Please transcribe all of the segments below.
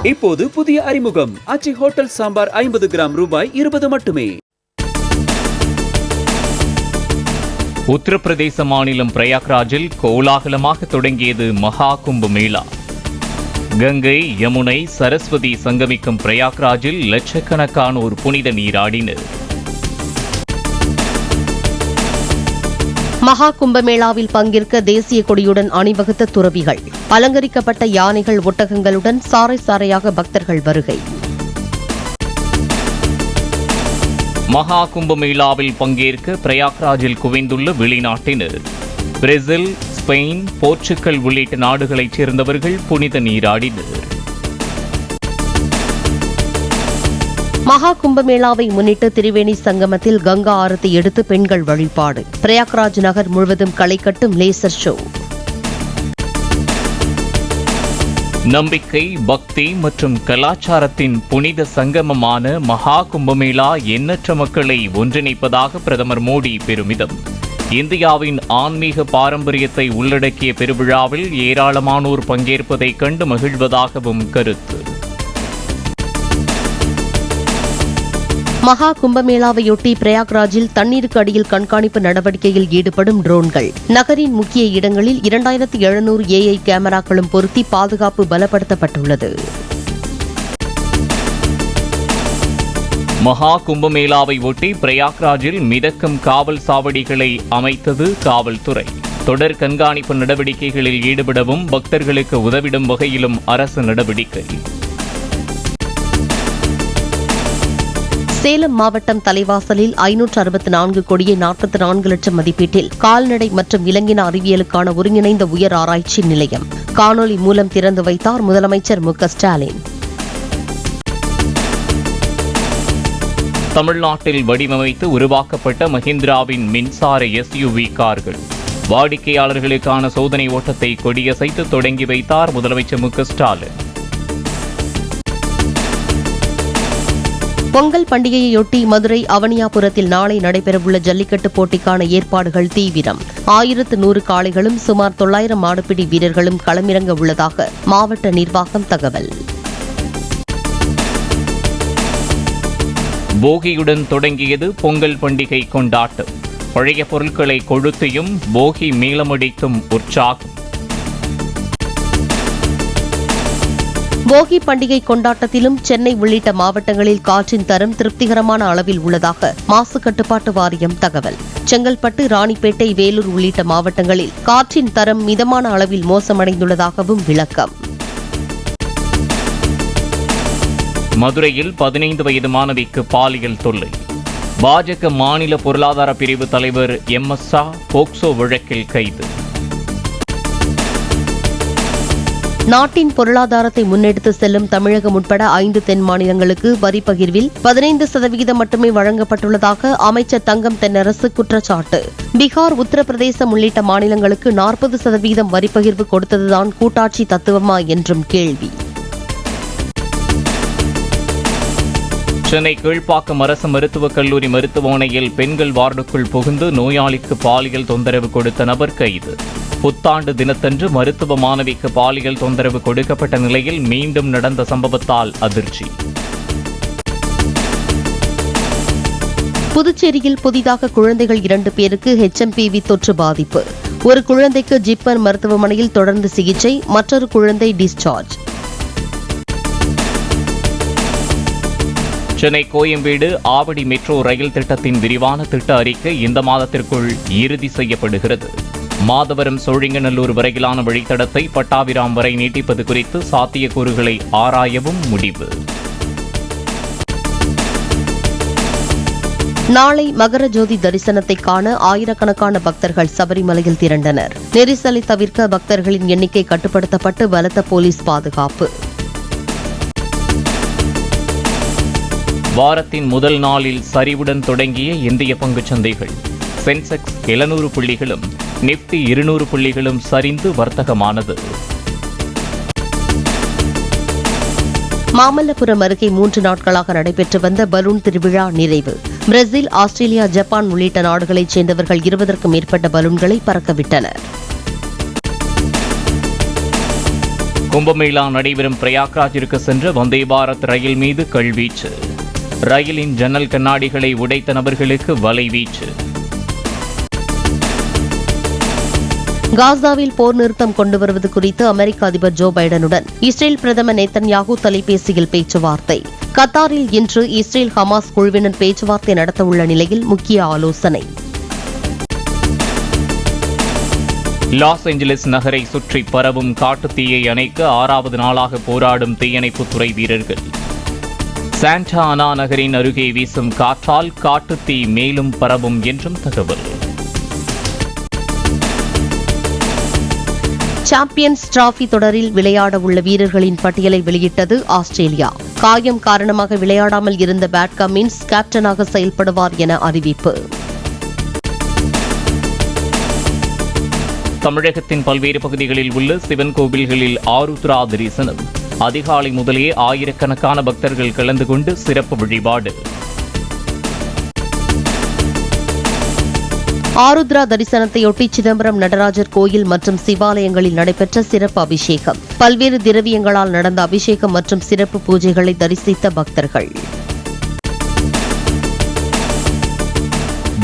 இப்போது புதிய அறிமுகம் ஆச்சி ஹோட்டல் சாம்பார் 50 கிராம் ரூபாய் 20 மட்டுமே. உத்தரப்பிரதேச மாநிலம் பிரயாக்ராஜில் கோலாகலமாக தொடங்கியது மகா கும்ப மேளா. கங்கை, யமுனை, சரஸ்வதி சங்கமிக்கும் பிரயாக்ராஜில் லட்சக்கணக்கானோர் புனித நீராடினர். மகா கும்பமேளாவில் பங்கேற்க தேசிய கொடியுடன் அணிவகுத்த துறவிகள், அலங்கரிக்கப்பட்ட யானைகள், ஒட்டகங்களுடன் சாறை சாறையாக பக்தர்கள் வருகை. மகா கும்பமேளாவில் பங்கேற்க பிரயாக்ராஜில் குவிந்துள்ள வெளிநாட்டினர். பிரேசில், ஸ்பெயின், போர்ச்சுகல் உள்ளிட்ட நாடுகளைச் சேர்ந்தவர்கள் புனித நீராடினர். மகா கும்பமேளாவை முன்னிட்டு திரிவேணி சங்கமத்தில் கங்கா ஆரத்தி எடுத்து பெண்கள் வழிபாடு. பிரயாக்ராஜ் நகர் முழுவதும் களை கட்டும் லேசர் ஷோ. நம்பிக்கை, பக்தி மற்றும் கலாச்சாரத்தின் புனித சங்கமமான மகா கும்பமேளா எண்ணற்ற மக்களை ஒன்றிணைப்பதாக பிரதமர் மோடி பெருமிதம். இந்தியாவின் ஆன்மீக பாரம்பரியத்தை உள்ளடக்கிய பெருவிழாவில் ஏராளமானோர் பங்கேற்பதை கண்டு மகிழ்வதாகவும் கருத்து. மகா கும்பமேளாவையொட்டி பிரயாக்ராஜில் தண்ணீருக்கு அடியில் கண்காணிப்பு நடவடிக்கையில் ஈடுபடும் ட்ரோன்கள். நகரின் முக்கிய இடங்களில் 2700 AI கேமராக்களும் பொருத்தி பாதுகாப்பு பலப்படுத்தப்பட்டுள்ளது. மகா கும்பமேளாவை ஒட்டி பிரயாக்ராஜில் மிதக்கும் காவல் சாவடிகளை அமைத்தது காவல்துறை. தொடர் கண்காணிப்பு நடவடிக்கைகளில் ஈடுபடவும் பக்தர்களுக்கு உதவிடும் வகையிலும் அரசு நடவடிக்கை. சேலம் மாவட்டம் தலைவாசலில் 564 கோடியே 44 லட்சம் மதிப்பீட்டில் கால்நடை மற்றும் விலங்கின அறிவியலுக்கான ஒருங்கிணைந்த உயர் ஆராய்ச்சி நிலையம் காணொலி மூலம் திறந்து வைத்தார் முதலமைச்சர் மு.க.ஸ்டாலின். தமிழ்நாட்டில் வடிவமைத்து உருவாக்கப்பட்ட மஹிந்திராவின் மின்சார SUV கார்கள் வாடிக்கையாளர்களுக்கான சோதனை ஓட்டத்தை கொடியசைத்து தொடங்கி வைத்தார் முதலமைச்சர் மு.க.ஸ்டாலின். பொங்கல் பண்டிகையொட்டி மதுரை அவனியாபுரத்தில் நாளை நடைபெறவுள்ள ஜல்லிக்கட்டு போட்டிக்கான ஏற்பாடுகள் தீவிரம். 1100 காளைகளும் சுமார் 900 மாடுபிடி வீரர்களும் களமிறங்க உள்ளதாக மாவட்ட நிர்வாகம் தகவல். போகியுடன் தொடங்கியது பொங்கல் பண்டிகை கொண்டாட்டம். பழைய பொருட்களை கொளுத்தியும் போகி மேளமடித்தும் உற்சாகம். போகி பண்டிகை கொண்டாட்டத்திலும் சென்னை உள்ளிட்ட மாவட்டங்களில் காற்றின் தரம் திருப்திகரமான அளவில் உள்ளதாக மாசு கட்டுப்பாட்டு வாரியம் தகவல். செங்கல்பட்டு, ராணிப்பேட்டை, வேலூர் உள்ளிட்ட மாவட்டங்களில் காற்றின் தரம் மிதமான அளவில் மோசமடைந்துள்ளதாகவும் விளக்கம். மதுரையில் 15 வயது மாணவிக்கு பாலியல் தொல்லை. பாஜக மாநில பொருளாதார பிரிவு தலைவர் MS ஷா போக்சோ வழக்கில் கைது. நாட்டின் பொருளாதாரத்தை முன்னெடுத்து செல்லும் தமிழகம் உட்பட 5 தென் மாநிலங்களுக்கு வரி பகிர்வில் 15% மட்டுமே வழங்கப்பட்டுள்ளதாக அமைச்சர் தங்கம் தென்னரசு குற்றச்சாட்டு. பீகார், உத்தரப்பிரதேசம் உள்ளிட்ட மாநிலங்களுக்கு 40% வரி பகிர்வு கொடுத்ததுதான் கூட்டாட்சி தத்துவமா என்றும் கேள்வி. சென்னை கீழ்ப்பாக்கம் அரசு மருத்துவக் கல்லூரி மருத்துவமனையில் பெண்கள் வார்டுக்குள் புகுந்து நோயாளிக்கு பாலியல் தொந்தரவு கொடுத்த நபர் கைது. புத்தாண்டு தினத்தன்று மருத்துவ மாணவிக்கு பாலியல் தொந்தரவு கொடுக்கப்பட்ட நிலையில் மீண்டும் நடந்த சம்பவத்தால் அதிர்ச்சி. புதுச்சேரியில் புதிதாக குழந்தைகள் 2 பேருக்கு HMPV தொற்று பாதிப்பு. ஒரு குழந்தைக்கு ஜிப்மர் மருத்துவமனையில் தொடர்ந்து சிகிச்சை, மற்றொரு குழந்தை discharge. Chennai Koyambedu Avadi metro rail திட்டத்தின் விரிவான திட்ட அறிக்கை இந்த மாதத்திற்குள் இறுதி செய்யப்படுகிறது. மாதவரம் சோழிங்கநல்லூர் வரையிலான வழித்தடத்தை பட்டாபிராம் வரை நீட்டிப்பது குறித்து சாத்தியக்கூறுகளை ஆராயவும் முடிவு. நாளை மகர ஜோதி தரிசனத்தை காண ஆயிரக்கணக்கான பக்தர்கள் சபரிமலையில் திரண்டனர். நெரிசலை தவிர்க்க பக்தர்களின் எண்ணிக்கை கட்டுப்படுத்தப்பட்டு பலத்த போலீஸ் பாதுகாப்பு. வாரத்தின் முதல் நாளில் சரிவுடன் தொடங்கிய இந்திய பங்குச் சந்தைகள். சென்செக்ஸ் 700 புள்ளிகளும் நிப்டி 200 புள்ளிகளும் சரிந்து வர்த்தகமானது. மாமல்லபுரம் அருகே 3 நாட்களாக நடைபெற்று வந்த பலூன் திருவிழா நிறைவு. பிரேசில், ஆஸ்திரேலியா, ஜப்பான் உள்ளிட்ட நாடுகளைச் சேர்ந்தவர்கள் 20க்கும் மேற்பட்ட பலூன்களை பறக்கவிட்டனர். கும்பமேளா நடைபெறும் பிரயாக்ராஜிற்கு சென்ற வந்தே பாரத் ரயில் மீது கல்வீச்சு. ரயிலின் ஜன்னல் கண்ணாடிகளை உடைத்த நபர்களுக்கு வலைவீச்சு. காசாவில் போர் நிறுத்தம் கொண்டு வருவது குறித்து அமெரிக்க அதிபர் ஜோ பைடனுடன் இஸ்ரேல் பிரதமர் நேத்தன்யாகு தொலைபேசியில் பேச்சுவார்த்தை. கத்தாரில் இன்று இஸ்ரேல் ஹமாஸ் குழுவினர் பேச்சுவார்த்தை நடத்தவுள்ள நிலையில் முக்கிய ஆலோசனை. லாஸ் ஏஞ்சலிஸ் நகரை சுற்றி பரவும் காட்டுத்தீயை அணைக்க 6வது நாளாக போராடும் தீயணைப்புத்துறை வீரர்கள். சாண்டா அனா நகரின் அருகே வீசும் காற்றால் காட்டுத்தீ மேலும் பரவும் என்றும் தகவல். சாம்பியன்ஸ் டிராபி தொடரில் விளையாட உள்ள வீரர்களின் பட்டியலை வெளியிட்டது ஆஸ்திரேலியா. காயம் காரணமாக விளையாடாமல் இருந்த பேட் கமின்ஸ் கேப்டனாக செயல்படுவார் என அறிவிப்பு. தமிழகத்தின் பல்வேறு பகுதிகளில் உள்ள சிவன் கோவில்களில் ஆருத்ரா தரிசனம். அதிகாலை முதலே ஆயிரக்கணக்கான பக்தர்கள் கலந்து கொண்டு சிறப்பு வழிபாடு. ஆருத்ரா தரிசனத்தையொட்டி சிதம்பரம் நடராஜர் கோயில் மற்றும் சிவாலயங்களில் நடைபெற்ற சிறப்பு அபிஷேகம். பல்வேறு திரவியங்களால் நடந்த அபிஷேகம் மற்றும் சிறப்பு பூஜைகளை தரிசித்த பக்தர்கள்.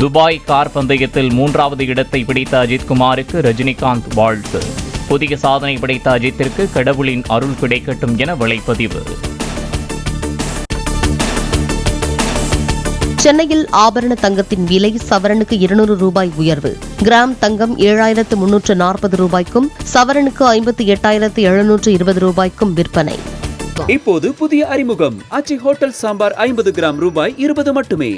துபாய் கார் பந்தயத்தில் 3வது இடத்தை பிடித்த அஜித்குமாருக்கு ரஜினிகாந்த் வாழ்த்து. புதிய சாதனை படைத்த அஜித்திற்கு கடவுளின் அருள் கிடைக்கட்டும் என வலைப்பதிவு. சென்னையில் ஆபரண தங்கத்தின் விலை சவரனுக்கு 200 ரூபாய் உயர்வு. கிராம் தங்கம் 7,340 ரூபாய்க்கும் சவரனுக்கு 58,720 ரூபாய்க்கும் விற்பனை. இப்போது புதிய அறிமுகம் ஆச்சி ஹோட்டல் சாம்பார் 50 கிராம் ரூபாய் 20 மட்டுமே.